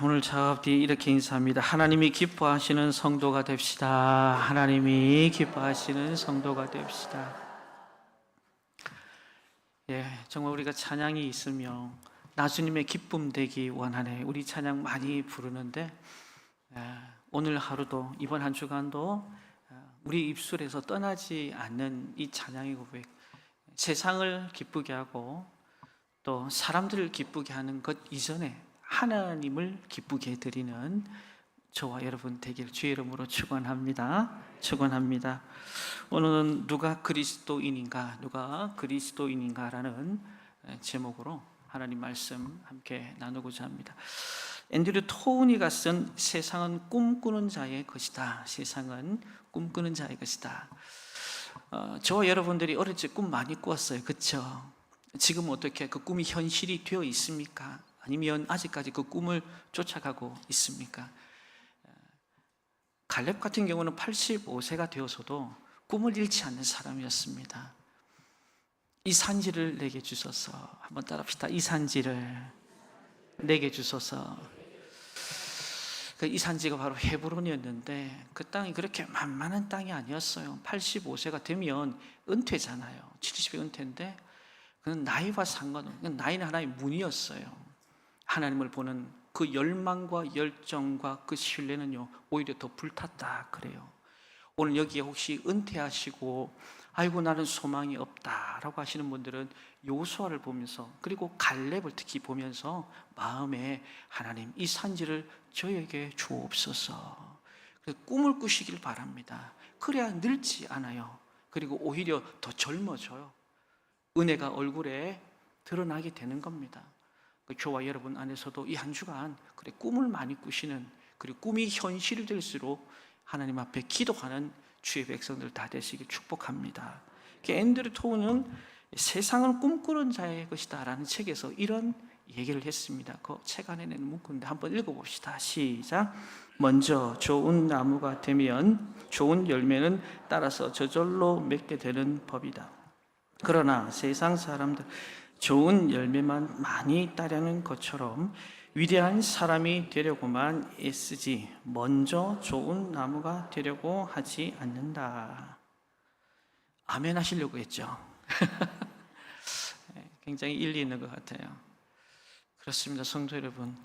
오늘 작업뒤 이렇게 인사합니다. 하나님이 기뻐하시는 성도가 됩시다. 하나님이 기뻐하시는 성도가 됩시다. 정말 우리가 찬양이 있으며 나주님의 기쁨 되기 원하네. 우리 찬양 많이 부르는데 오늘 하루도 이번 한 주간도 우리 입술에서 떠나지 않는 이 찬양의 고백, 세상을 기쁘게 하고 또 사람들을 기쁘게 하는 것 이전에 하나님을 기쁘게 해드리는 저와 여러분 되길 주의 이름으로 축원합니다. 축원합니다. 오늘은 누가 그리스도인인가라는 제목으로 하나님 말씀 함께 나누고자 합니다. 앤드류 토우니가 쓴 세상은 꿈꾸는 자의 것이다. 세상은 꿈꾸는 자의 것이다. 저와 여러분들이 어릴 적 꿈 많이 꾸었어요. 그렇죠? 지금 어떻게 그 꿈이 현실이 되어 있습니까? 아니면 아직까지 그 꿈을 쫓아가고 있습니까? 갈렙 같은 경우는 85세가 되어서도 꿈을 잃지 않는 사람이었습니다. 이 산지를 내게 주소서. 한번 따라합시다. 이 산지를 내게 주소서. 이 산지가 바로 헤브론이었는데 그 땅이 그렇게 만만한 땅이 아니었어요. 85세가 되면 은퇴잖아요. 70세 은퇴인데 그는 나이와 상관없는, 나이는 하나의 문이었어요. 하나님을 보는 그 열망과 열정과 그 신뢰는요, 오히려 더 불탔다 그래요. 오늘 여기에 혹시 은퇴하시고 아이고 나는 소망이 없다라고 하시는 분들은 여호수아를 보면서, 그리고 갈렙을 특히 보면서 마음에 하나님 이 산지를 저에게 주옵소서, 꿈을 꾸시길 바랍니다. 그래야 늙지 않아요. 그리고 오히려 더 젊어져요. 은혜가 얼굴에 드러나게 되는 겁니다. 저와 여러분 안에서도 이 한 주간 꿈을 많이 꾸시는, 그리고 꿈이 현실이 될수록 하나님 앞에 기도하는 주의 백성들 다 되시길 축복합니다. 앤드류 토우는 세상은 꿈꾸는 자의 것이다 라는 책에서 이런 얘기를 했습니다. 그 책 안에 있는 문구인데 한번 읽어봅시다. 시작. 먼저 좋은 나무가 되면 좋은 열매는 따라서 저절로 맺게 되는 법이다. 그러나 세상 사람들 좋은 열매만 많이 따려는 것처럼 위대한 사람이 되려고만 애쓰지 먼저 좋은 나무가 되려고 하지 않는다. 아멘 하시려고 했죠. 굉장히 일리 있는 것 같아요. 그렇습니다. 성도 여러분,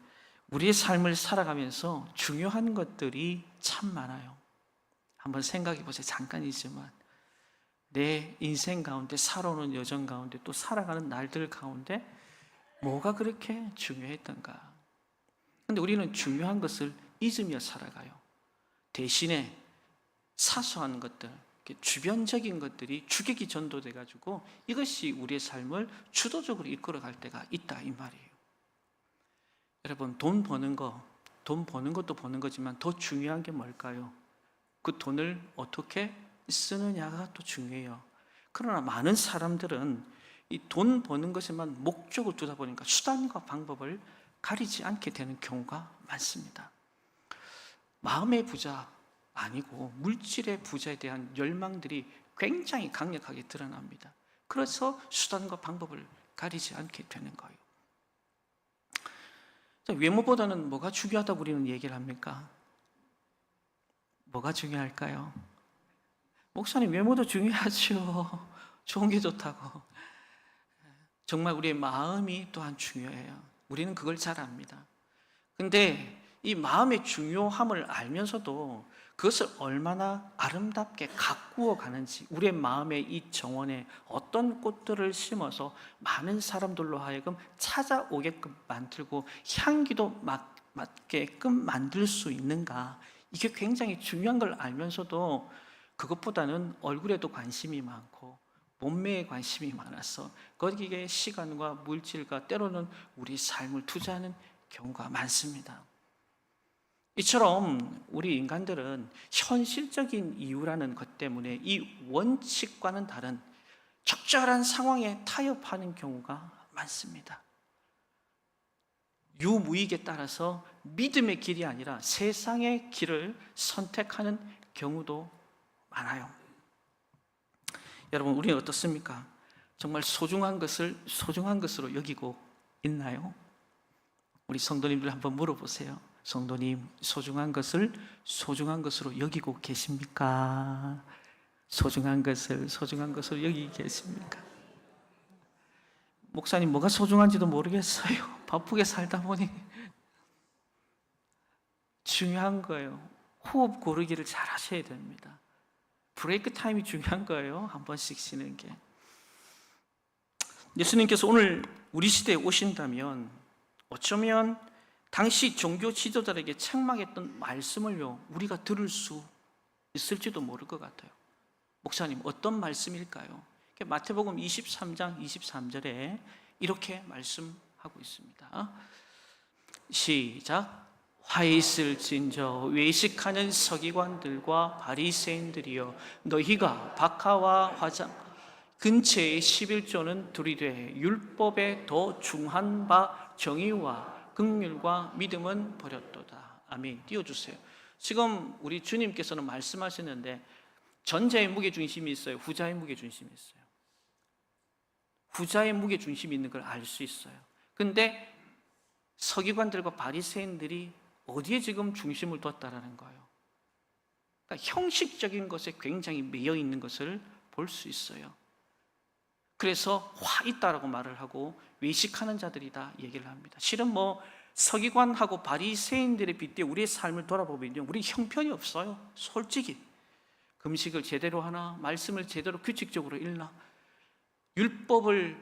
우리의 삶을 살아가면서 중요한 것들이 참 많아요. 한번 생각해 보세요. 잠깐이지만 내 인생 가운데, 살아오는 여정 가운데, 또 살아가는 날들 가운데 뭐가 그렇게 중요했던가? 근데 우리는 중요한 것을 잊으며 살아가요. 대신에 사소한 것들, 주변적인 것들이 주객이 전도돼가지고 이것이 우리의 삶을 주도적으로 이끌어갈 때가 있다 이 말이에요. 여러분, 돈 버는 것도 버는 거지만 더 중요한 게 뭘까요? 그 돈을 어떻게 쓰느냐가 또 중요해요. 그러나 많은 사람들은 이 돈 버는 것에만 목적을 두다 보니까 수단과 방법을 가리지 않게 되는 경우가 많습니다. 마음의 부자 아니고 물질의 부자에 대한 열망들이 굉장히 강력하게 드러납니다. 그래서 수단과 방법을 가리지 않게 되는 거예요. 외모보다는 뭐가 중요하다고 우리는 얘기를 합니까? 뭐가 중요할까요? 목사님, 외모도 중요하죠. 좋은 게 좋다고. 정말 우리의 마음이 또한 중요해요. 우리는 그걸 잘 압니다. 근데 이 마음의 중요함을 알면서도 그것을 얼마나 아름답게 가꾸어 가는지, 우리의 마음의 이 정원에 어떤 꽃들을 심어서 많은 사람들로 하여금 찾아오게끔 만들고 향기도 맡게끔 만들 수 있는가, 이게 굉장히 중요한 걸 알면서도 그것보다는 얼굴에도 관심이 많고 몸매에 관심이 많아서 거기에 시간과 물질과 때로는 우리 삶을 투자하는 경우가 많습니다. 이처럼 우리 인간들은 현실적인 이유라는 것 때문에 이 원칙과는 다른 적절한 상황에 타협하는 경우가 많습니다. 유무익에 따라서 믿음의 길이 아니라 세상의 길을 선택하는 경우도 많아요. 여러분, 우리는 어떻습니까? 정말 소중한 것을 소중한 것으로 여기고 있나요? 우리 성도님들 한번 물어보세요. 성도님, 소중한 것을 소중한 것으로 여기고 계십니까? 소중한 것을 소중한 것으로 여기고 계십니까? 목사님, 뭐가 소중한지도 모르겠어요. 바쁘게 살다 보니. 중요한 거예요. 호흡 고르기를 잘 하셔야 됩니다. 브레이크 타임이 중요한 거예요. 한 번씩 쉬는 게. 예수님께서 오늘 우리 시대에 오신다면 어쩌면 당시 종교 지도자들에게 책망했던 말씀을요, 우리가 들을 수 있을지도 모를 것 같아요. 목사님, 어떤 말씀일까요? 마태복음 23장 23절에 이렇게 말씀하고 있습니다. 시작. 화 있을진저 외식하는 서기관들과 바리새인들이여, 너희가 박하와 화장 근처에 11조는 들이되 율법에 더 중한 바 정의와 긍휼과 믿음은 버렸도다. 아멘. 띄워주세요. 지금 우리 주님께서는 말씀하셨는데 전자의 무게중심이 있어요, 후자의 무게중심이 있어요. 후자의 무게중심이 있는 걸 알 수 있어요. 근데 서기관들과 바리새인들이 어디에 지금 중심을 뒀다라는 거예요. 그러니까 형식적인 것에 굉장히 매여 있는 것을 볼 수 있어요. 그래서 화 있다라고 말을 하고 외식하는 자들이다 얘기를 합니다. 실은 뭐 서기관하고 바리새인들에 빗대 우리의 삶을 돌아보면요, 우리 형편이 없어요. 솔직히 금식을 제대로 하나, 말씀을 제대로 규칙적으로 읽나, 율법을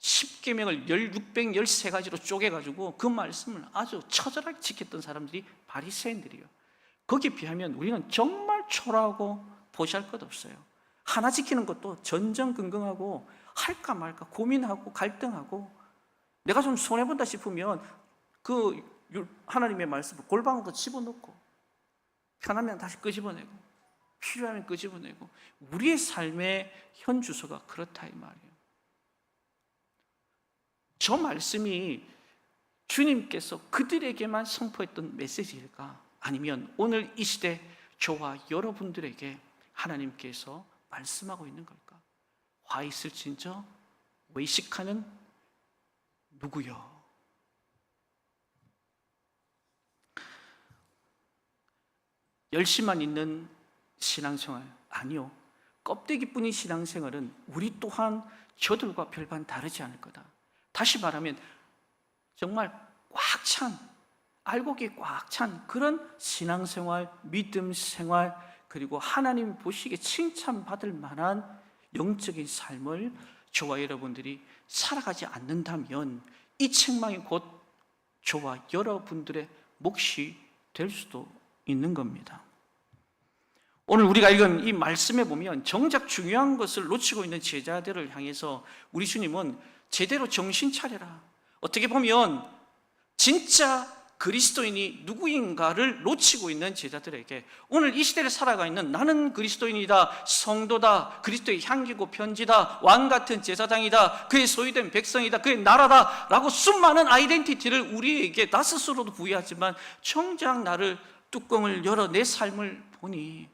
10계명을 613가지로 쪼개가지고 그 말씀을 아주 처절하게 지켰던 사람들이 바리새인들이에요. 거기에 비하면 우리는 정말 초라하고 보잘 것 없어요. 하나 지키는 것도 전전긍긍하고 할까 말까 고민하고 갈등하고, 내가 좀 손해본다 싶으면 그 하나님의 말씀을 골방으로 집어넣고, 편하면 다시 끄집어내고, 필요하면 끄집어내고, 우리의 삶의 현 주소가 그렇다 이 말이에요. 저 말씀이 주님께서 그들에게만 선포했던 메시지일까? 아니면 오늘 이 시대 저와 여러분들에게 하나님께서 말씀하고 있는 걸까? 화 있을진저 외식하는 누구요? 열심만 있는 신앙생활 아니요, 껍데기뿐인 신앙생활은 우리 또한 저들과 별반 다르지 않을 거다. 다시 말하면 정말 꽉 찬, 알곡이 꽉 찬 그런 신앙생활, 믿음 생활, 그리고 하나님 보시기에 칭찬받을 만한 영적인 삶을 저와 여러분들이 살아가지 않는다면 이 책망이 곧 저와 여러분들의 몫이 될 수도 있는 겁니다. 오늘 우리가 읽은 이 말씀에 보면 정작 중요한 것을 놓치고 있는 제자들을 향해서 우리 주님은 제대로 정신 차려라, 어떻게 보면 진짜 그리스도인이 누구인가를 놓치고 있는 제자들에게 오늘 이 시대를 살아가 있는 나는 그리스도인이다, 성도다, 그리스도의 향기고 편지다, 왕같은 제사장이다, 그의 소유된 백성이다, 그의 나라다 라고 수많은 아이덴티티를 우리에게 나 스스로도 부여하지만 정작 나를 뚜껑을 열어 내 삶을 보니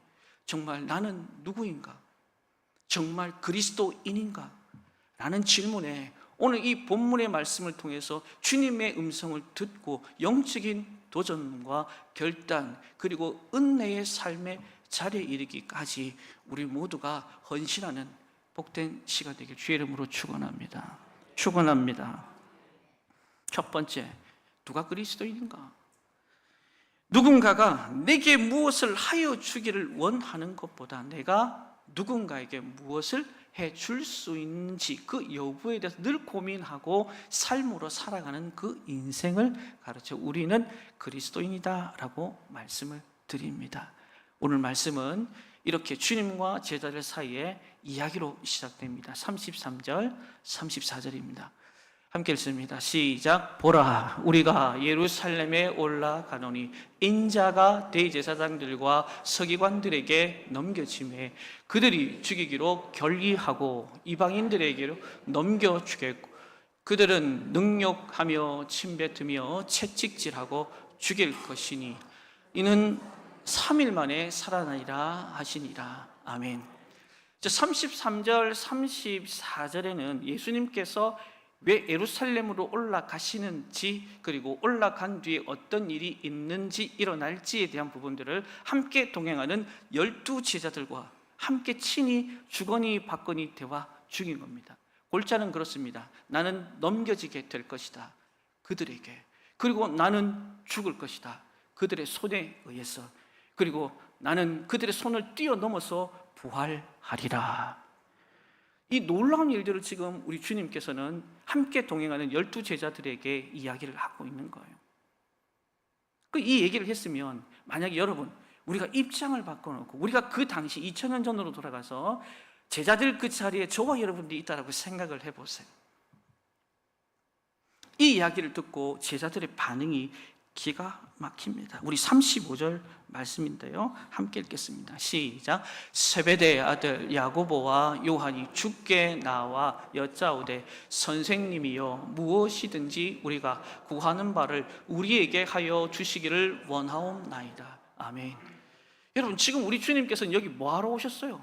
정말 나는 누구인가? 정말 그리스도인인가? 라는 질문에 오늘 이 본문의 말씀을 통해서 주님의 음성을 듣고 영적인 도전과 결단 그리고 은혜의 삶의 자리에 이르기까지 우리 모두가 헌신하는 복된 시간 되길 주의 이름으로 축원합니다. 축원합니다. 첫 번째, 누가 그리스도인인가? 누군가가 내게 무엇을 하여 주기를 원하는 것보다 내가 누군가에게 무엇을 해줄 수 있는지 그 여부에 대해서 늘 고민하고 삶으로 살아가는 그 인생을 가르쳐 우리는 그리스도인이다라고 말씀을 드립니다. 오늘 말씀은 이렇게 주님과 제자들 사이에 이야기로 시작됩니다. 33절, 34절입니다. 함께 읽습니다. 시작. 보라, 우리가 예루살렘에 올라가노니 인자가 대제사장들과 서기관들에게 넘겨짐에 그들이 죽이기로 결의하고 이방인들에게로 넘겨주겠고 그들은 능욕하며 침뱉으며 채찍질하고 죽일 것이니 이는 3일 만에 살아나리라 하시니라. 아멘. 33절, 34절에는 예수님께서 왜 예루살렘으로 올라가시는지, 그리고 올라간 뒤에 어떤 일이 있는지 일어날지에 대한 부분들을 함께 동행하는 12제자들과 함께 친히 주거니 받거니 대화 중인 겁니다. 골자는 그렇습니다. 나는 넘겨지게 될 것이다, 그들에게. 그리고 나는 죽을 것이다, 그들의 손에 의해서. 그리고 나는 그들의 손을 뛰어넘어서 부활하리라. 이 놀라운 일들을 지금 우리 주님께서는 함께 동행하는 12제자들에게 이야기를 하고 있는 거예요. 이 얘기를 했으면, 만약에 여러분, 우리가 입장을 바꿔놓고 우리가 그 당시 2000년 전으로 돌아가서 제자들 그 자리에 저와 여러분들이 있다라고 생각을 해보세요. 이 이야기를 듣고 제자들의 반응이 기가 막힙니다. 우리 35절 말씀인데요, 함께 읽겠습니다. 시작. 세베대의 아들 야고보와 요한이 주께 나와 여짜오되 선생님이여 무엇이든지 우리가 구하는 바를 우리에게 하여 주시기를 원하옵나이다. 아멘. 여러분, 지금 우리 주님께서는 여기 뭐하러 오셨어요?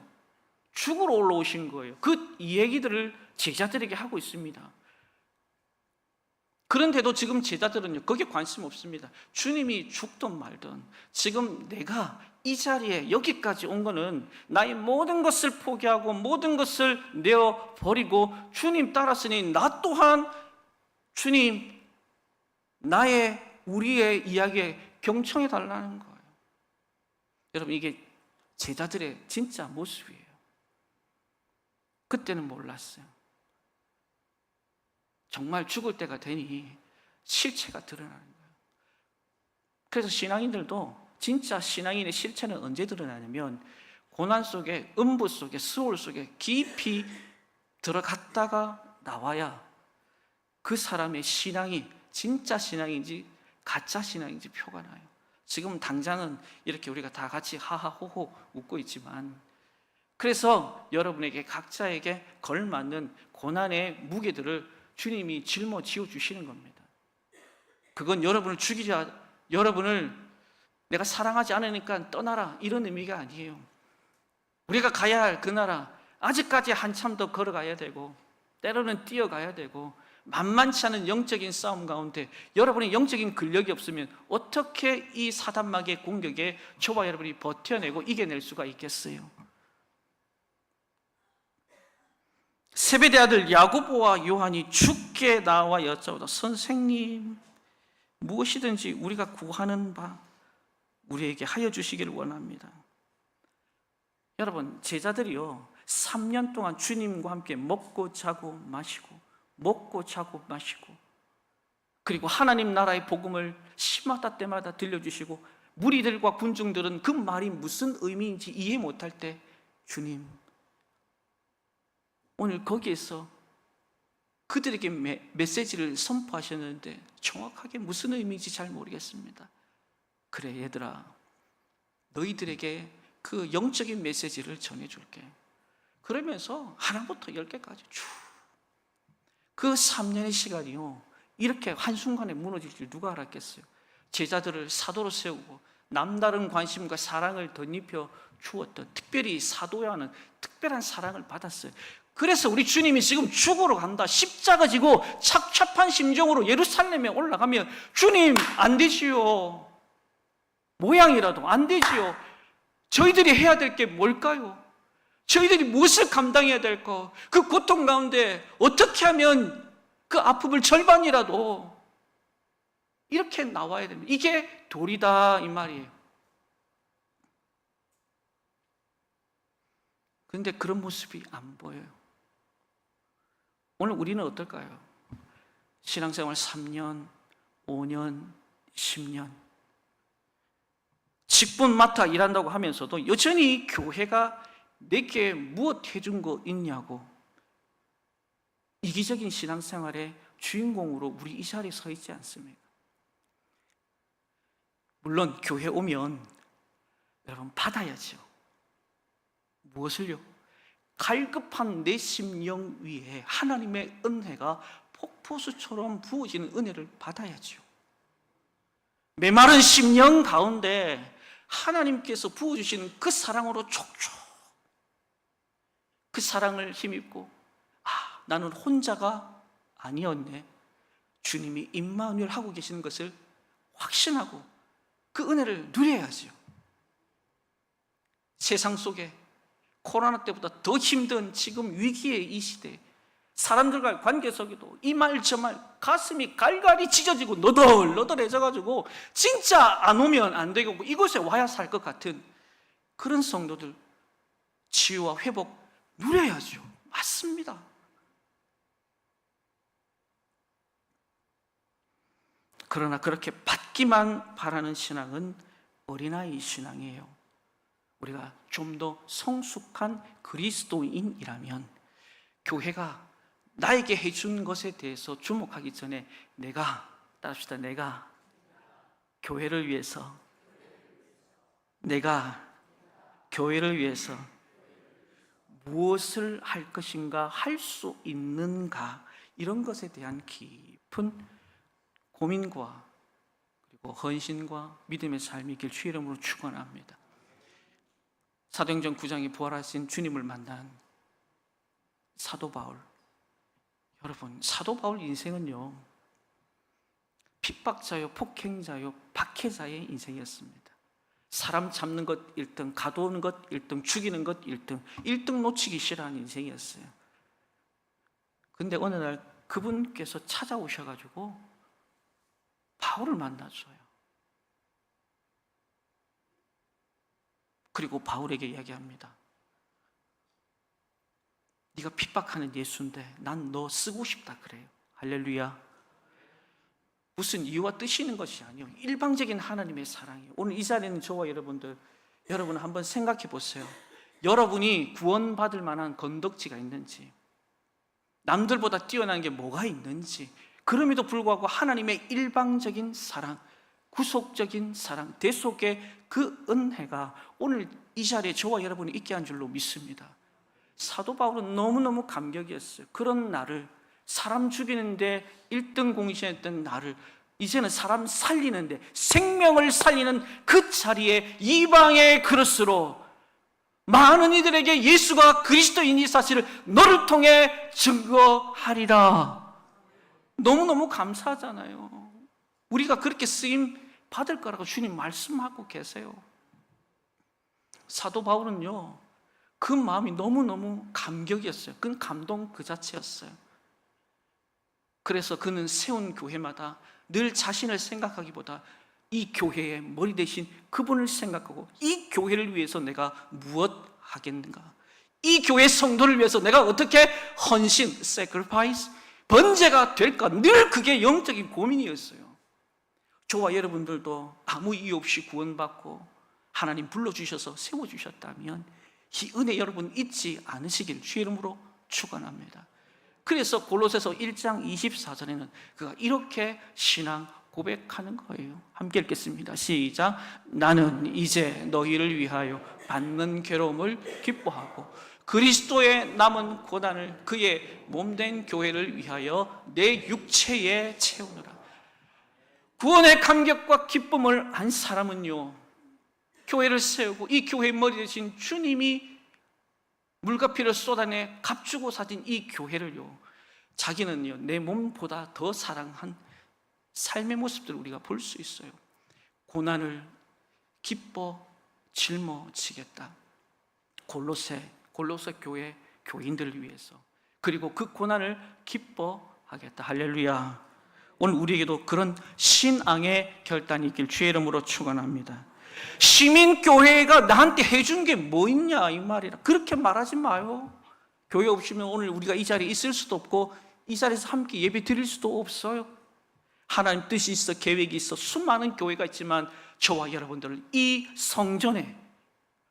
죽으러 올라오신 거예요. 그 얘기들을 제자들에게 하고 있습니다. 그런데도 지금 제자들은요, 거기에 관심 없습니다. 주님이 죽든 말든 지금 내가 이 자리에 여기까지 온 거는 나의 모든 것을 포기하고 모든 것을 내어버리고 주님 따랐으니 나 또한 주님 우리의 이야기에 경청해 달라는 거예요. 여러분, 이게 제자들의 진짜 모습이에요. 그때는 몰랐어요. 정말 죽을 때가 되니 실체가 드러나는 거예요. 그래서 신앙인들도 진짜 신앙인의 실체는 언제 드러나냐면, 고난 속에, 음부 속에, 수월 속에 깊이 들어갔다가 나와야 그 사람의 신앙이 진짜 신앙인지 가짜 신앙인지 표가 나요. 지금 당장은 이렇게 우리가 다 같이 하하호호 웃고 있지만, 그래서 여러분에게 각자에게 걸맞는 고난의 무게들을 주님이 짊어지어 주시는 겁니다. 그건 여러분을 죽이자, 여러분을 내가 사랑하지 않으니까 떠나라, 이런 의미가 아니에요. 우리가 가야 할 그 나라, 아직까지 한참 더 걸어가야 되고 때로는 뛰어가야 되고, 만만치 않은 영적인 싸움 가운데 여러분의 영적인 근력이 없으면 어떻게 이 사단마귀의 공격에 저와 여러분이 버텨내고 이겨낼 수가 있겠어요? 세베대 아들 야고보와 요한이 주께 나와 여짜오다 선생님 무엇이든지 우리가 구하는 바 우리에게 하여 주시기를 원합니다. 여러분, 제자들이요 3년 동안 주님과 함께 먹고 자고 마시고 그리고 하나님 나라의 복음을 시마다 때마다 들려주시고, 무리들과 군중들은 그 말이 무슨 의미인지 이해 못할 때 주님 오늘 거기에서 그들에게 메시지를 선포하셨는데 정확하게 무슨 의미인지 잘 모르겠습니다. 그래 얘들아, 너희들에게 그 영적인 메시지를 전해줄게. 그러면서 하나부터 10개까지 쭉 그 3년의 시간이요 이렇게 한순간에 무너질 줄 누가 알았겠어요? 제자들을 사도로 세우고 남다른 관심과 사랑을 덧입혀 주었던, 특별히 사도야는 특별한 사랑을 받았어요. 그래서 우리 주님이 지금 죽으러 간다, 십자가 지고 착잡한 심정으로 예루살렘에 올라가면 주님 안 되지요. 모양이라도 안 되지요. 저희들이 해야 될 게 뭘까요? 저희들이 무엇을 감당해야 될까? 그 고통 가운데 어떻게 하면 그 아픔을 절반이라도 이렇게 나와야 됩니다. 이게 도리다 이 말이에요. 그런데 그런 모습이 안 보여요. 오늘 우리는 어떨까요? 신앙생활 3년, 5년, 10년 직분 맡아 일한다고 하면서도 여전히 교회가 내게 무엇 해준 거 있냐고 이기적인 신앙생활의 주인공으로 우리 이 자리에 서 있지 않습니까? 물론 교회 오면 여러분 받아야죠. 무엇을요? 갈급한 내 심령 위에 하나님의 은혜가 폭포수처럼 부어지는 은혜를 받아야죠. 메마른 심령 가운데 하나님께서 부어주시는 그 사랑으로 촉촉 그 사랑을 힘입고 나는 혼자가 아니었네. 주님이 임마누엘 하고 계시는 것을 확신하고 그 은혜를 누려야지요. 세상 속에 코로나 때보다 더 힘든 지금 위기의 이 시대에 사람들과의 관계 속에도 이 말 저 말 가슴이 갈갈이 찢어지고 너덜너덜해져가지고 진짜 안 오면 안 되고 이곳에 와야 살 것 같은 그런 성도들 치유와 회복 누려야죠. 맞습니다. 그러나 그렇게 받기만 바라는 신앙은 어린아이 신앙이에요. 우리가 좀 더 성숙한 그리스도인이라면 교회가 나에게 해준 것에 대해서 주목하기 전에 내가 교회를 위해서 무엇을 할 것인가, 할 수 있는가, 이런 것에 대한 깊은 고민과 그리고 헌신과 믿음의 삶이 길 주의 이름으로 축원합니다. 사도행전 9장에 부활하신 주님을 만난 사도 바울, 여러분, 사도 바울 인생은요, 핍박자요, 폭행자요, 박해자의 인생이었습니다. 사람 잡는 것 1등, 가두는 것 1등, 죽이는 것 1등 놓치기 싫어하는 인생이었어요. 근데 어느 날 그분께서 찾아오셔가지고 바울을 만나줘요. 그리고 바울에게 이야기합니다. 네가 핍박하는 예수인데 난 너 쓰고 싶다 그래요. 할렐루야. 무슨 이유와 뜻이 있는 것이 아니에요. 일방적인 하나님의 사랑이에요. 오늘 이 자리에 있는 저와 여러분 한번 생각해 보세요. 여러분이 구원받을 만한 건덕지가 있는지, 남들보다 뛰어난 게 뭐가 있는지, 그럼에도 불구하고 하나님의 일방적인 사랑, 구속적인 사랑, 대속의 그 은혜가 오늘 이 자리에 저와 여러분이 있게 한 줄로 믿습니다. 사도 바울은 너무너무 감격이었어요. 그런 나를, 사람 죽이는데 1등 공신했던 나를 이제는 사람 살리는데, 생명을 살리는 그 자리에 이방의 그릇으로 많은 이들에게 예수가 그리스도인 이 사실을 너를 통해 증거하리라. 너무너무 감사하잖아요. 우리가 그렇게 쓰임 받을 거라고 주님 말씀하고 계세요. 사도 바울은요, 그 마음이 너무너무 감격이었어요. 그건 감동 그 자체였어요. 그래서 그는 세운 교회마다 늘 자신을 생각하기보다 이 교회의 머리 대신 그분을 생각하고, 이 교회를 위해서 내가 무엇 하겠는가, 이 교회 성도를 위해서 내가 어떻게 헌신, sacrifice, 번제가 될까, 늘 그게 영적인 고민이었어요. 저와 여러분들도 아무 이유 없이 구원받고 하나님 불러주셔서 세워주셨다면 이 은혜 여러분 잊지 않으시길 주의 이름으로 축원합니다. 그래서 골로새서 1장 24절에는 그가 이렇게 신앙 고백하는 거예요. 함께 읽겠습니다. 시작. 나는 이제 너희를 위하여 받는 괴로움을 기뻐하고 그리스도의 남은 고난을 그의 몸된 교회를 위하여 내 육체에 채우느라. 구원의 감격과 기쁨을 한 사람은요, 교회를 세우고 이 교회의 머리 되신 주님이 물과 피를 쏟아내 값주고 사진 이 교회를요, 자기는요 내 몸보다 더 사랑한 삶의 모습들을 우리가 볼 수 있어요. 고난을 기뻐 짊어지겠다. 골로새 교회 교인들을 위해서, 그리고 그 고난을 기뻐하겠다. 할렐루야. 오늘 우리에게도 그런 신앙의 결단이 있길 주의 이름으로 축원합니다. 시민교회가 나한테 해준 게 뭐 있냐 이 말이라 그렇게 말하지 마요. 교회 없으면 오늘 우리가 이 자리에 있을 수도 없고 이 자리에서 함께 예배 드릴 수도 없어요. 하나님 뜻이 있어, 계획이 있어, 수많은 교회가 있지만 저와 여러분들을 이 성전에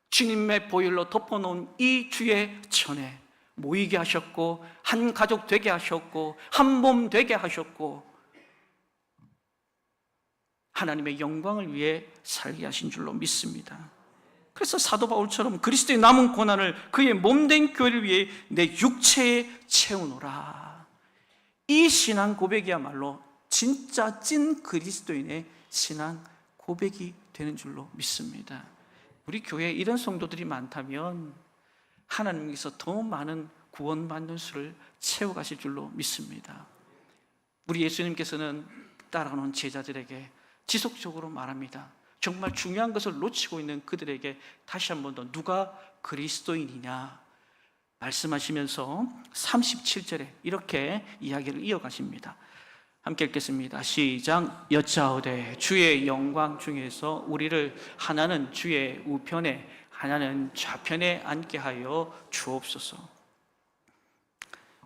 주님의 보혈로 덮어놓은 이 주의 전에 모이게 하셨고, 한 가족 되게 하셨고, 한 몸 되게 하셨고, 하나님의 영광을 위해 살게 하신 줄로 믿습니다. 그래서 사도 바울처럼 그리스도의 남은 고난을 그의 몸된 교회를 위해 내 육체에 채우노라. 이 신앙 고백이야말로 진짜 찐 그리스도인의 신앙 고백이 되는 줄로 믿습니다. 우리 교회에 이런 성도들이 많다면 하나님께서 더 많은 구원받는 수를 채워가실 줄로 믿습니다. 우리 예수님께서는 따라오는 제자들에게 지속적으로 말합니다. 정말 중요한 것을 놓치고 있는 그들에게 다시 한 번 더 누가 그리스도인이냐 말씀하시면서 37절에 이렇게 이야기를 이어가십니다. 함께 읽겠습니다. 시작. 여짜오되 주의 영광 중에서 우리를 하나는 주의 우편에 하나는 좌편에 앉게 하여 주옵소서.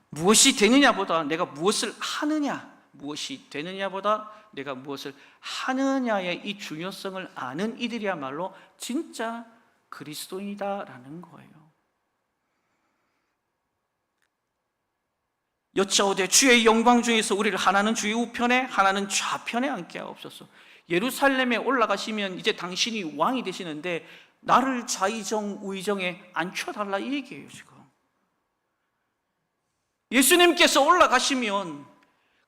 무엇이 되느냐보다 내가 무엇을 하느냐, 무엇이 되느냐보다 내가 무엇을 하느냐의 이 중요성을 아는 이들이야말로 진짜 그리스도인이다라는 거예요. 여짜오되 주의 영광 중에서 우리를 하나는 주의 우편에 하나는 좌편에 앉게 하옵소서. 예루살렘에 올라가시면 이제 당신이 왕이 되시는데 나를 좌의정 우의정에 앉혀달라 이 얘기예요. 지금 예수님께서 올라가시면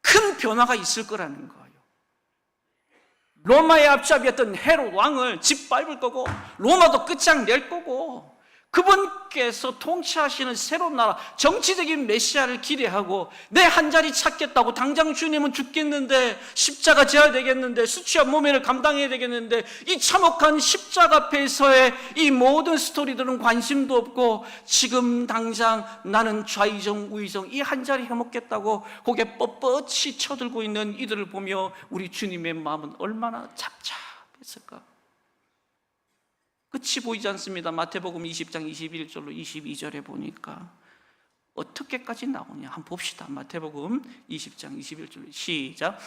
큰 변화가 있을 거라는 거예요. 로마의 앞잡이였던 헤롯 왕을 짓밟을 거고 로마도 끝장낼 거고 그분께서 통치하시는 새로운 나라, 정치적인 메시아를 기대하고 내 한 자리 찾겠다고 당장 주님은 죽겠는데 십자가 져야 되겠는데 수치와 모면을 감당해야 되겠는데 이 참혹한 십자가 앞에서의 이 모든 스토리들은 관심도 없고 지금 당장 나는 좌의정 우의정 이 한 자리 해먹겠다고 고개 뻣뻣이 쳐들고 있는 이들을 보며 우리 주님의 마음은 얼마나 잡잡했을까. 끝이 보이지 않습니다. 마태복음 20장 21절로 22절에 보니까 어떻게까지 나오냐 한번 봅시다. 마태복음 20장 21절 시작.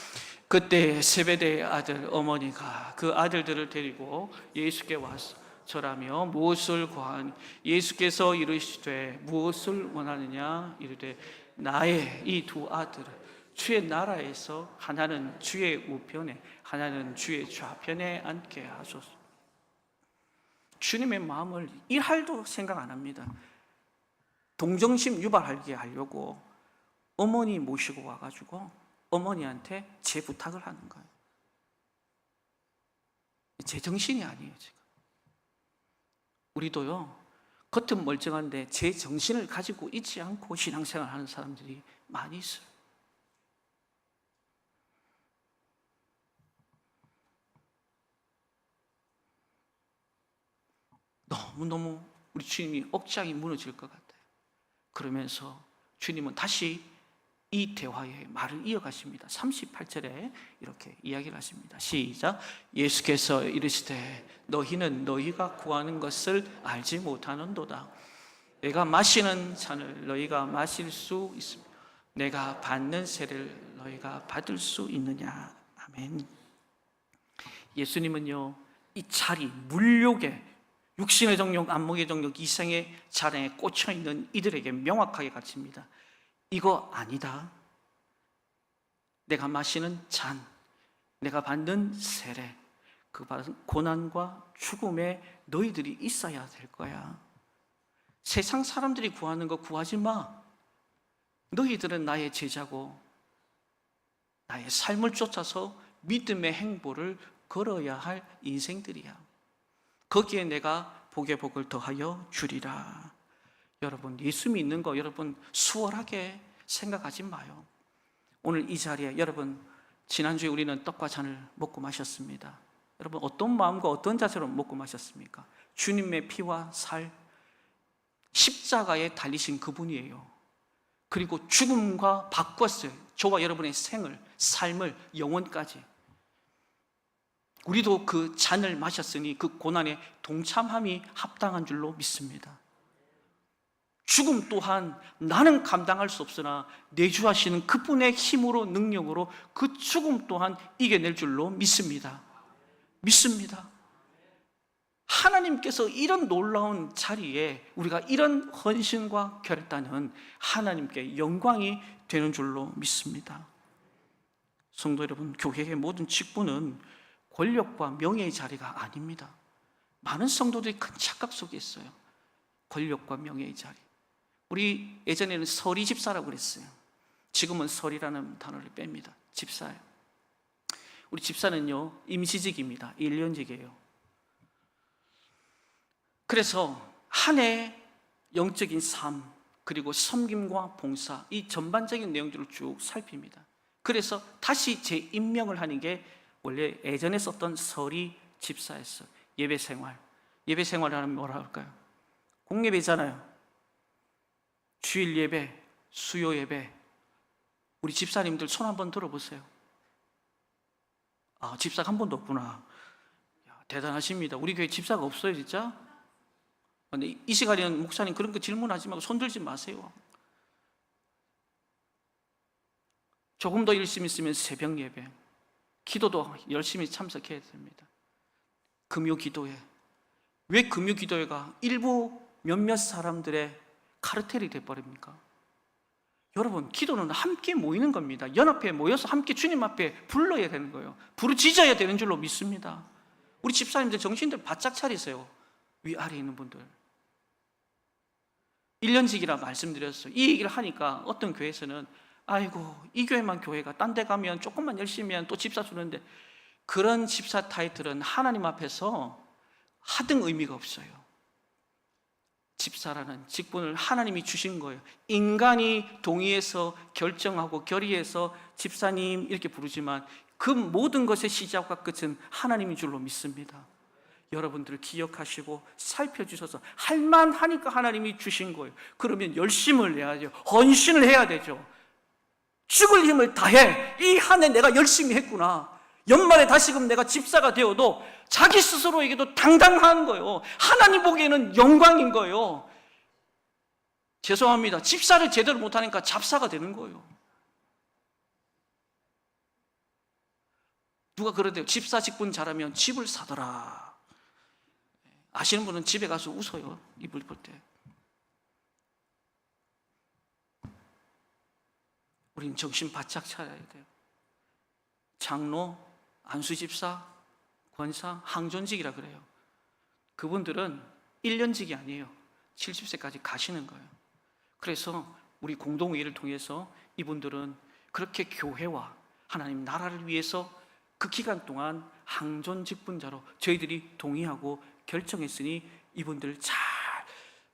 그때 세베대의 아들 어머니가 그 아들들을 데리고 예수께 와서 절하며 무엇을 구하니 예수께서 이르시되 무엇을 원하느냐 이르되 나의 이 두 아들을 주의 나라에서 하나는 주의 우편에 하나는 주의 좌편에 앉게 하소서. 주님의 마음을 일할도 생각 안 합니다. 동정심 유발하게 하려고 어머니 모시고 와가지고 어머니한테 제 부탁을 하는 거예요. 제 정신이 아니에요 지금. 우리도요 겉은 멀쩡한데 제 정신을 가지고 있지 않고 신앙생활 하는 사람들이 많이 있어요. 너무너무 우리 주님이 억장이 무너질 것 같아요. 그러면서 주님은 다시 이 대화의 말을 이어가십니다. 38절에 이렇게 이야기를 하십니다. 시작. 예수께서 이르시되 너희는 너희가 구하는 것을 알지 못하는도다. 내가 마시는 잔을 너희가 마실 수 있으며 내가 받는 세를 너희가 받을 수 있느냐. 아멘. 예수님은요 이 자리 물욕에 육신의 정욕, 안목의 정욕, 이생의 자랑에 꽂혀있는 이들에게 명확하게 가르칩니다. 이거 아니다. 내가 마시는 잔, 내가 받는 세례, 그 받은 고난과 죽음에 너희들이 있어야 될 거야. 세상 사람들이 구하는 거 구하지 마. 너희들은 나의 제자고 나의 삶을 쫓아서 믿음의 행보를 걸어야 할 인생들이야. 거기에 내가 복의 복을 더하여 주리라. 여러분 예수 믿는 거 여러분 수월하게 생각하지 마요. 오늘 이 자리에 여러분 지난주에 우리는 떡과 잔을 먹고 마셨습니다. 여러분 어떤 마음과 어떤 자세로 먹고 마셨습니까? 주님의 피와 살 십자가에 달리신 그분이에요. 그리고 죽음과 바꿨어요. 저와 여러분의 생을, 삶을, 영혼까지. 우리도 그 잔을 마셨으니 그 고난에 동참함이 합당한 줄로 믿습니다. 죽음 또한 나는 감당할 수 없으나 내주하시는 그분의 힘으로 능력으로 그 죽음 또한 이겨낼 줄로 믿습니다. 믿습니다. 하나님께서 이런 놀라운 자리에 우리가 이런 헌신과 결단은 하나님께 영광이 되는 줄로 믿습니다. 성도 여러분, 교회의 모든 직분은 권력과 명예의 자리가 아닙니다. 많은 성도들이 큰 착각 속에 있어요. 권력과 명예의 자리. 우리 예전에는 서리 집사라고 그랬어요. 지금은 서리라는 단어를 뺍니다. 집사예요. 우리 집사는요 임시직입니다. 1년직이에요. 그래서 한 해 영적인 삶 그리고 섬김과 봉사 이 전반적인 내용들을 쭉 살핍니다. 그래서 다시 재임명을 하는 게 원래 예전에 썼던 서리 집사였어요. 예배 생활. 예배 생활을 하면 뭐라 할까요? 공예배잖아요. 주일 예배, 수요 예배. 우리 집사님들 손 한번 들어보세요. 아, 집사가 한 번도 없구나. 야, 대단하십니다. 우리 교회 집사가 없어요, 진짜? 근데 이 시간에는 목사님 그런 거 질문하지 말고 손 들지 마세요. 조금 더 열심히 있으면 새벽 예배, 기도도 열심히 참석해야 됩니다. 금요 기도회. 왜 금요 기도회가 일부 몇몇 사람들의 카르텔이 돼버립니까? 여러분, 기도는 함께 모이는 겁니다. 연합해 모여서 함께 주님 앞에 불러야 되는 거예요. 부르짖어야 되는 줄로 믿습니다. 우리 집사님들 정신들 바짝 차리세요. 위아래에 있는 분들. 1년직이라 말씀드렸어요. 이 얘기를 하니까 어떤 교회에서는 아이고, 이 교회만 교회가 딴 데 가면 조금만 열심히 하면 또 집사 주는데, 그런 집사 타이틀은 하나님 앞에서 하등 의미가 없어요. 집사라는 직분을 하나님이 주신 거예요. 인간이 동의해서 결정하고 결의해서 집사님 이렇게 부르지만 그 모든 것의 시작과 끝은 하나님인 줄로 믿습니다. 여러분들 기억하시고 살펴주셔서 할만하니까 하나님이 주신 거예요. 그러면 열심을 내야죠. 헌신을 해야 되죠. 죽을 힘을 다해. 이 한 해 내가 열심히 했구나. 연말에 다시금 내가 집사가 되어도 자기 스스로에게도 당당한 거예요. 하나님 보기에는 영광인 거예요. 죄송합니다. 집사를 제대로 못하니까 잡사가 되는 거예요. 누가 그러대요. 집사 직분 잘하면 집을 사더라. 아시는 분은 집에 가서 웃어요. 이불 볼 때. 우린 정신 바짝 차려야 돼요. 장로, 안수집사, 권사, 항존직이라 그래요. 그분들은 1년직이 아니에요. 70세까지 가시는 거예요. 그래서 우리 공동회의를 통해서 이분들은 그렇게 교회와 하나님 나라를 위해서 그 기간 동안 항존직분자로 저희들이 동의하고 결정했으니 이분들 잘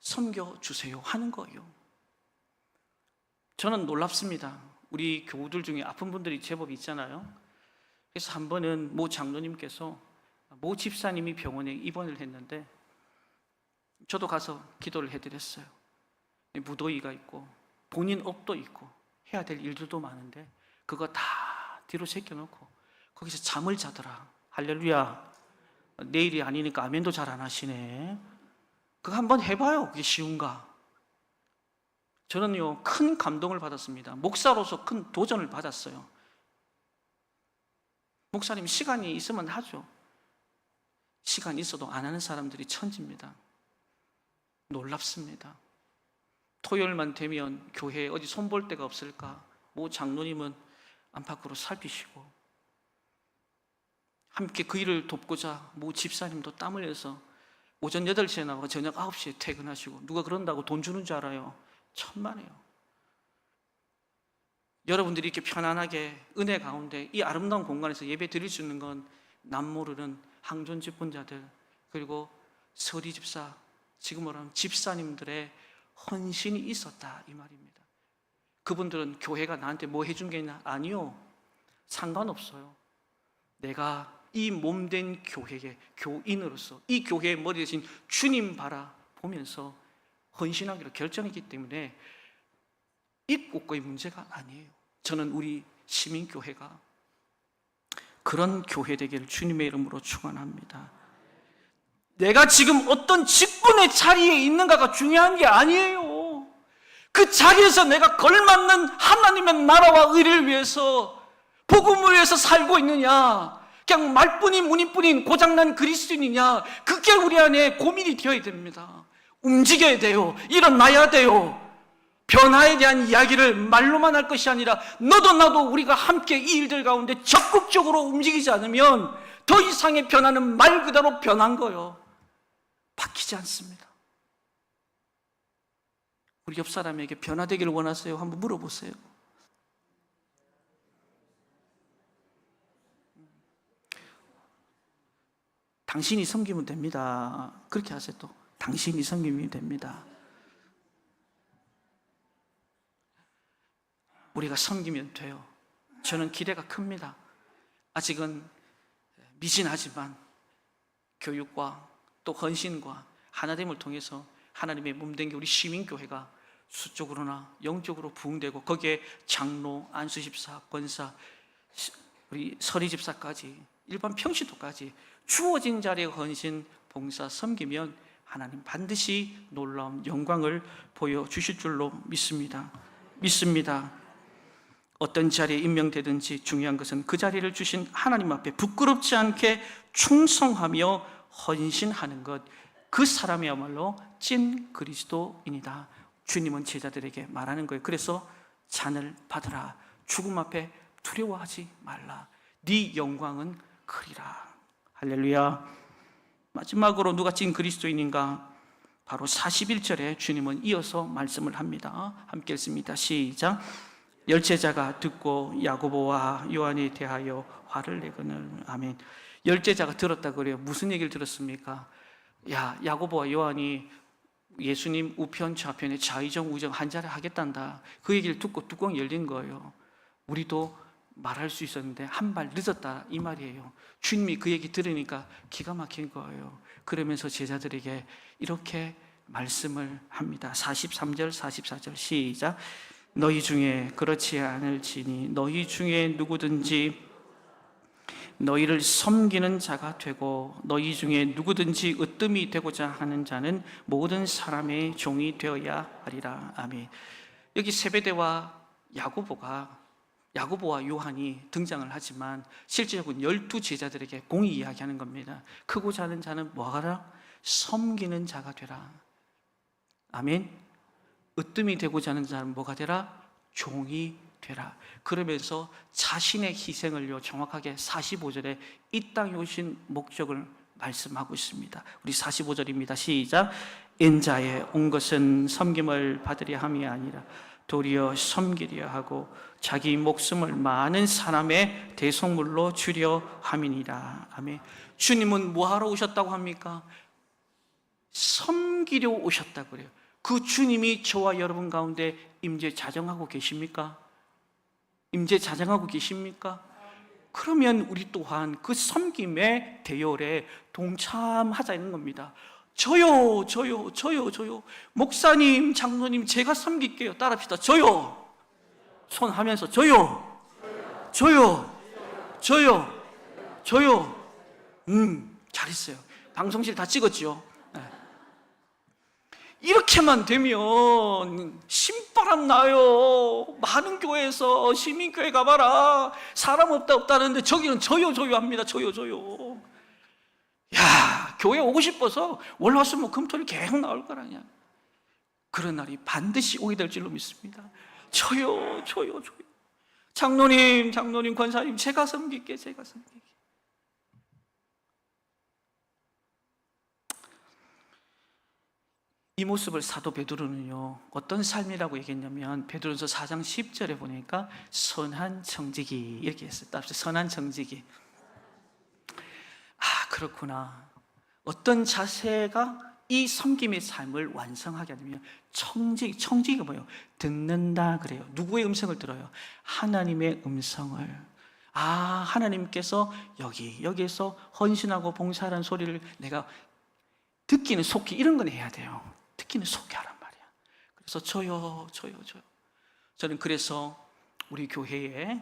섬겨주세요 하는 거예요. 저는 놀랍습니다. 우리 교우들 중에 아픈 분들이 제법 있잖아요. 그래서 한 번은 모 장로님께서 모 집사님이 병원에 입원을 했는데 저도 가서 기도를 해드렸어요. 무더위가 있고 본인 업도 있고 해야 될 일들도 많은데 그거 다 뒤로 제껴놓고 거기서 잠을 자더라. 할렐루야. 내일이 아니니까 아멘도 잘 안 하시네. 그거 한번 해봐요. 그게 쉬운가? 저는요, 큰 감동을 받았습니다. 목사로서 큰 도전을 받았어요. 목사님, 시간이 있으면 하죠. 시간이 있어도 안 하는 사람들이 천지입니다. 놀랍습니다. 토요일만 되면 교회에 어디 손볼 데가 없을까? 모 장로님은 안팎으로 살피시고 함께 그 일을 돕고자 모 집사님도 땀 흘려서 오전 8시에 나와 저녁 9시에 퇴근하시고 누가 그런다고 돈 주는 줄 알아요? 천만에요. 여러분들이 이렇게 편안하게 은혜 가운데 이 아름다운 공간에서 예배 드릴 수 있는 건 남모르는 항존 집분자들 그리고 서리 집사, 지금 말하는 집사님들의 헌신이 있었다 이 말입니다. 그분들은 교회가 나한테 뭐 해준 게 있나? 아니요. 상관없어요. 내가 이 몸된 교회의 교인으로서 이 교회의 머리 대신 주님 바라보면서 헌신하기로 결정했기 때문에 입국과의 문제가 아니에요. 저는 우리 시민교회가 그런 교회 되기를 주님의 이름으로 축원합니다. 내가 지금 어떤 직분의 자리에 있는가가 중요한 게 아니에요. 그 자리에서 내가 걸맞는 하나님의 나라와 의를 위해서 복음을 위해서 살고 있느냐, 그냥 말뿐인 문인뿐인 고장난 그리스도인이냐, 그게 우리 안에 고민이 되어야 됩니다. 움직여야 돼요. 일어나야 돼요. 변화에 대한 이야기를 말로만 할 것이 아니라 너도 나도 우리가 함께 이 일들 가운데 적극적으로 움직이지 않으면 더 이상의 변화는 말 그대로 변한 거예요. 바뀌지 않습니다. 우리 옆 사람에게 변화되기를 원하세요? 한번 물어보세요. 당신이 섬기면 됩니다. 그렇게 하세요. 또 당신이 섬기면 됩니다. 우리가 섬기면 돼요. 저는 기대가 큽니다. 아직은 미진하지만 교육과 또 헌신과 하나됨을 통해서 하나님의 몸된 게 우리 시민교회가 수적으로나 영적으로 부흥되고, 거기에 장로, 안수집사, 권사, 우리 서리집사까지 일반 평신도까지 주어진 자리에 헌신, 봉사, 섬기면 하나님 반드시 놀라운 영광을 보여주실 줄로 믿습니다. 어떤 자리에 임명되든지 중요한 것은 그 자리를 주신 하나님 앞에 부끄럽지 않게 충성하며 헌신하는 것, 그 사람이야말로 찐 그리스도인이다. 주님은 제자들에게 말하는 거예요. 그래서 잔을 받으라. 죽음 앞에 두려워하지 말라. 네 영광은 크리라. 할렐루야. 마지막으로 누가 찐 그리스도인인가? 바로 41절에 주님은 이어서 말씀을 합니다. 함께 읽습니다. 시작. 열제자가 듣고 야고보와 요한에 대하여 화를 내거늘. 아멘. 열제자가 들었다 그래요. 무슨 얘기를 들었습니까? 야고보와 요한이 예수님 우편 좌편에 좌의정 우정 한 자리 하겠단다. 그 얘기를 듣고 뚜껑이 열린 거예요. 우리도 말할 수 있었는데 한 발 늦었다, 이 말이에요. 주님이 그 얘기 들으니까 기가 막힌 거예요. 그러면서 제자들에게 이렇게 말씀을 합니다. 43절 44절 시작. 너희 중에 그렇지 않을지니 너희 중에 누구든지 너희를 섬기는 자가 되고 너희 중에 누구든지 으뜸이 되고자 하는 자는 모든 사람의 종이 되어야 하리라. 아멘. 여기 세베대와 야고보와 요한이 등장을 하지만 실제적으로 12제자들에게 공이 이야기하는 겁니다. 크고자 하는 자는 뭐하라? 섬기는 자가 되라. 아멘. 으뜸이 되고자 하는 자는 뭐가 되라? 종이 되라. 그러면서 자신의 희생을요, 정확하게 45절에 이 땅에 오신 목적을 말씀하고 있습니다. 우리 45절입니다. 시작. 인자에 온 것은 섬김을 받으려 함이 아니라 도리어 섬기려 하고 자기 목숨을 많은 사람의 대속물로 주려 함이니라. 아멘. 주님은 뭐하러 오셨다고 합니까? 섬기려 오셨다고 그래요. 그 주님이 저와 여러분 가운데 임재자정하고 계십니까? 임재자정하고 계십니까? 그러면 우리 또한 그 섬김의 대열에 동참하자는 겁니다. 저요. 목사님, 장로님, 제가 섬길게요. 따라합시다. 저요. 손 하면서 저요. 잘했어요. 방송실 다 찍었죠? 네. 이렇게만 되면 신바람 나요. 많은 교회에서 시민교회 가봐라. 사람 없다는데 저기는 저요 합니다. 저요. 교회 오고 싶어서 월화수목금토일 계속 나올 거라냐. 그런 날이 반드시 오게 될 줄로 믿습니다. 저요. 장로님, 권사님, 제가 섬길게. 이 모습을 사도 베드로는요, 어떤 삶이라고 얘기했냐면, 베드로전서 4장 10절에 보니까 선한 청지기 이렇게 했어요. 선한 청지기. 그렇구나. 어떤 자세가 이 섬김의 삶을 완성하게 하냐면 청지기가 뭐예요? 듣는다 그래요. 누구의 음성을 들어요? 하나님의 음성을. 하나님께서 여기에서 헌신하고 봉사하는 소리를 내가 듣기는 속히, 이런 건 해야 돼요. 듣기는 속히 하란 말이야. 그래서 저요. 저는 그래서 우리 교회에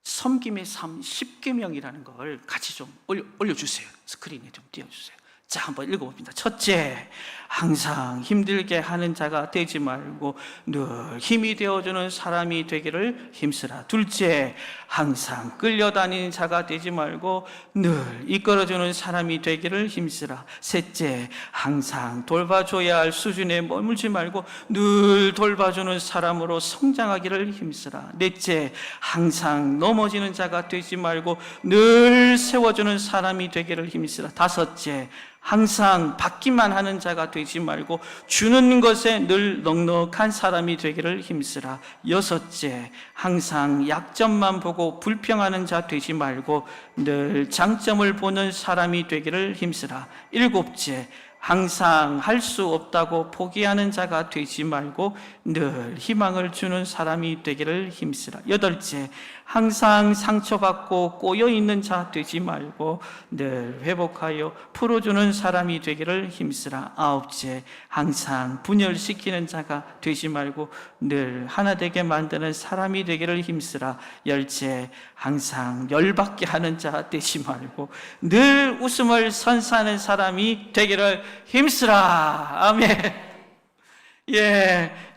섬김의 삶 10계명이라는 걸 같이 좀 올려주세요. 스크린에 좀 띄워주세요. 자, 한번 읽어봅니다. 첫째, 항상 힘들게 하는 자가 되지 말고 늘 힘이 되어주는 사람이 되기를 힘쓰라. 둘째, 항상 끌려다니는 자가 되지 말고 늘 이끌어주는 사람이 되기를 힘쓰라. 셋째, 항상 돌봐줘야 할 수준에 머물지 말고 늘 돌봐주는 사람으로 성장하기를 힘쓰라. 넷째, 항상 넘어지는 자가 되지 말고 늘 세워주는 사람이 되기를 힘쓰라. 다섯째, 항상 받기만 하는 자가 되지 말고 주는 것에 늘 넉넉한 사람이 되기를 힘쓰라. 여섯째, 항상 약점만 보고 불평하는 자 되지 말고 늘 장점을 보는 사람이 되기를 힘쓰라. 일곱째, 항상 할 수 없다고 포기하는 자가 되지 말고 늘 희망을 주는 사람이 되기를 힘쓰라. 8째, 항상 상처받고 꼬여있는 자 되지 말고 늘 회복하여 풀어주는 사람이 되기를 힘쓰라. 9째, 항상 분열시키는 자가 되지 말고 늘 하나 되게 만드는 사람이 되기를 힘쓰라. 10째, 항상 열받게 하는 자 되지 말고 늘 웃음을 선사하는 사람이 되기를 힘쓰라. 아멘.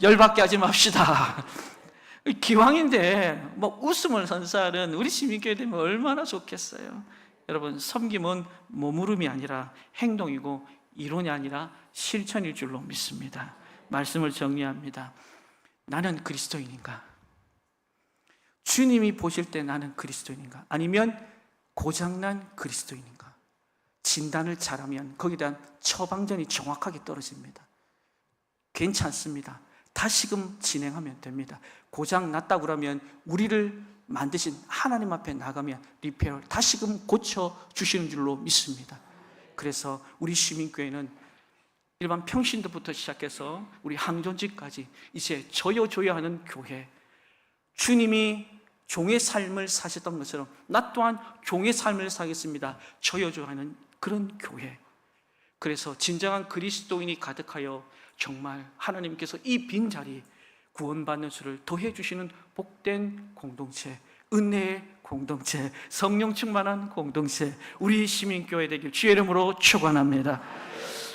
열받게 하지 맙시다. 기왕인데 웃음을 선사하는 우리 시민교회 되면 얼마나 좋겠어요. 여러분, 섬김은 머무름이 아니라 행동이고 이론이 아니라 실천일 줄로 믿습니다. 말씀을 정리합니다. 나는 그리스도인인가? 주님이 보실 때 나는 그리스도인인가? 아니면 고장난 그리스도인인가? 진단을 잘하면 거기에 대한 처방전이 정확하게 떨어집니다. 괜찮습니다. 다시금 진행하면 됩니다. 고장 났다고 그러면 우리를 만드신 하나님 앞에 나가면 리페어를 다시금 고쳐주시는 줄로 믿습니다. 그래서 우리 시민교회는 일반 평신도부터 시작해서 우리 항존지까지 이제 저여줘야 하는 교회, 주님이 종의 삶을 사셨던 것처럼 나 또한 종의 삶을 사겠습니다, 저여줘야 하는 그런 교회. 그래서 진정한 그리스도인이 가득하여 정말 하나님께서 이 빈자리 구원받는 수를 더해주시는 복된 공동체, 은혜의 공동체, 성령 충만한 공동체, 우리 시민교회 되길 주의 이름으로 축원합니다.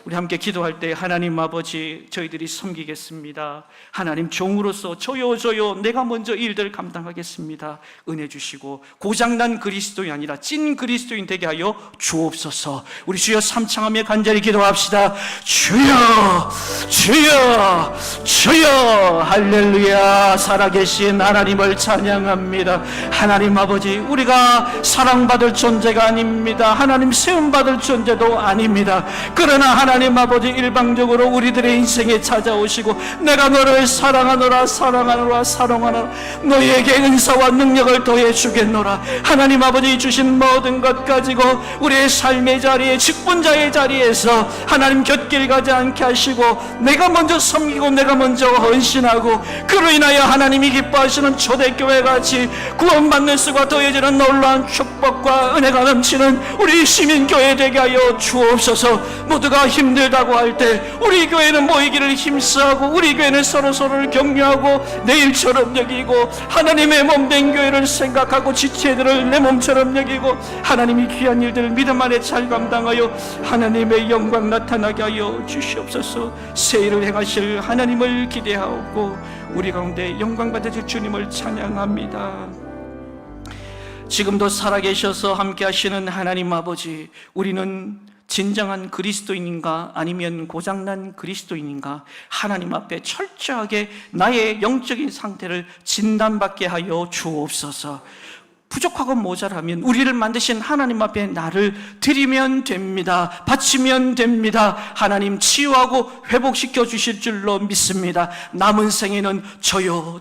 우리 함께 기도할 때 하나님 아버지, 저희들이 섬기겠습니다. 하나님 종으로서 저요 내가 먼저 일들 감당하겠습니다. 은혜 주시고 고장난 그리스도인이 아니라 찐 그리스도인 되게 하여 주옵소서. 우리 주여 삼창하며 간절히 기도합시다. 주여 주여 주여. 할렐루야. 살아계신 하나님을 찬양합니다. 하나님 아버지, 우리가 사랑받을 존재가 아닙니다. 하나님 세움받을 존재도 아닙니다. 그러나 하나님 아버지, 일방적으로 우리들의 인생에 찾아오시고 내가 너를 사랑하노라 너희에게 은사와 능력을 더해 주겠노라. 하나님 아버지 주신 모든 것 가지고 우리의 삶의 자리에, 직분자의 자리에서 하나님 곁길 가지 않게 하시고 내가 먼저 섬기고 내가 먼저 헌신하고 그로 인하여 하나님이 기뻐하시는 초대교회 같이 구원받는 수가 더해지는 놀라운 축복과 은혜가 넘치는 우리 시민교회 되게 하여 주옵소서. 모두가 힘들다고 할 때 우리 교회는 모이기를 힘쓰고 우리 교회는 서로를 격려하고 내 일처럼 여기고 하나님의 몸된 교회를 생각하고 지체들을 내 몸처럼 여기고 하나님이 귀한 일들을 믿음 안에 잘 감당하여 하나님의 영광 나타나게 하여 주시옵소서. 새 일을 행하실 하나님을 기대하고 우리 가운데 영광 받으실 주님을 찬양합니다. 지금도 살아계셔서 함께 하시는 하나님 아버지, 우리는 진정한 그리스도인인가 아니면 고장난 그리스도인인가 하나님 앞에 철저하게 나의 영적인 상태를 진단받게 하여 주옵소서. 부족하고 모자라면 우리를 만드신 하나님 앞에 나를 드리면 됩니다. 바치면 됩니다. 하나님 치유하고 회복시켜 주실 줄로 믿습니다. 남은 생에는 저요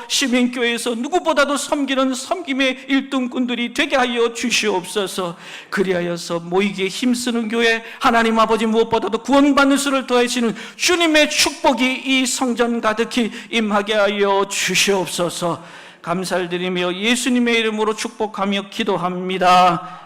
시민교회에서 누구보다도 섬기는 섬김의 일등꾼들이 되게 하여 주시옵소서. 그리하여서 모이기에 힘쓰는 교회, 하나님 아버지 무엇보다도 구원받는 수를 더해지는 주님의 축복이 이 성전 가득히 임하게 하여 주시옵소서. 감사를 드리며 예수님의 이름으로 축복하며 기도합니다.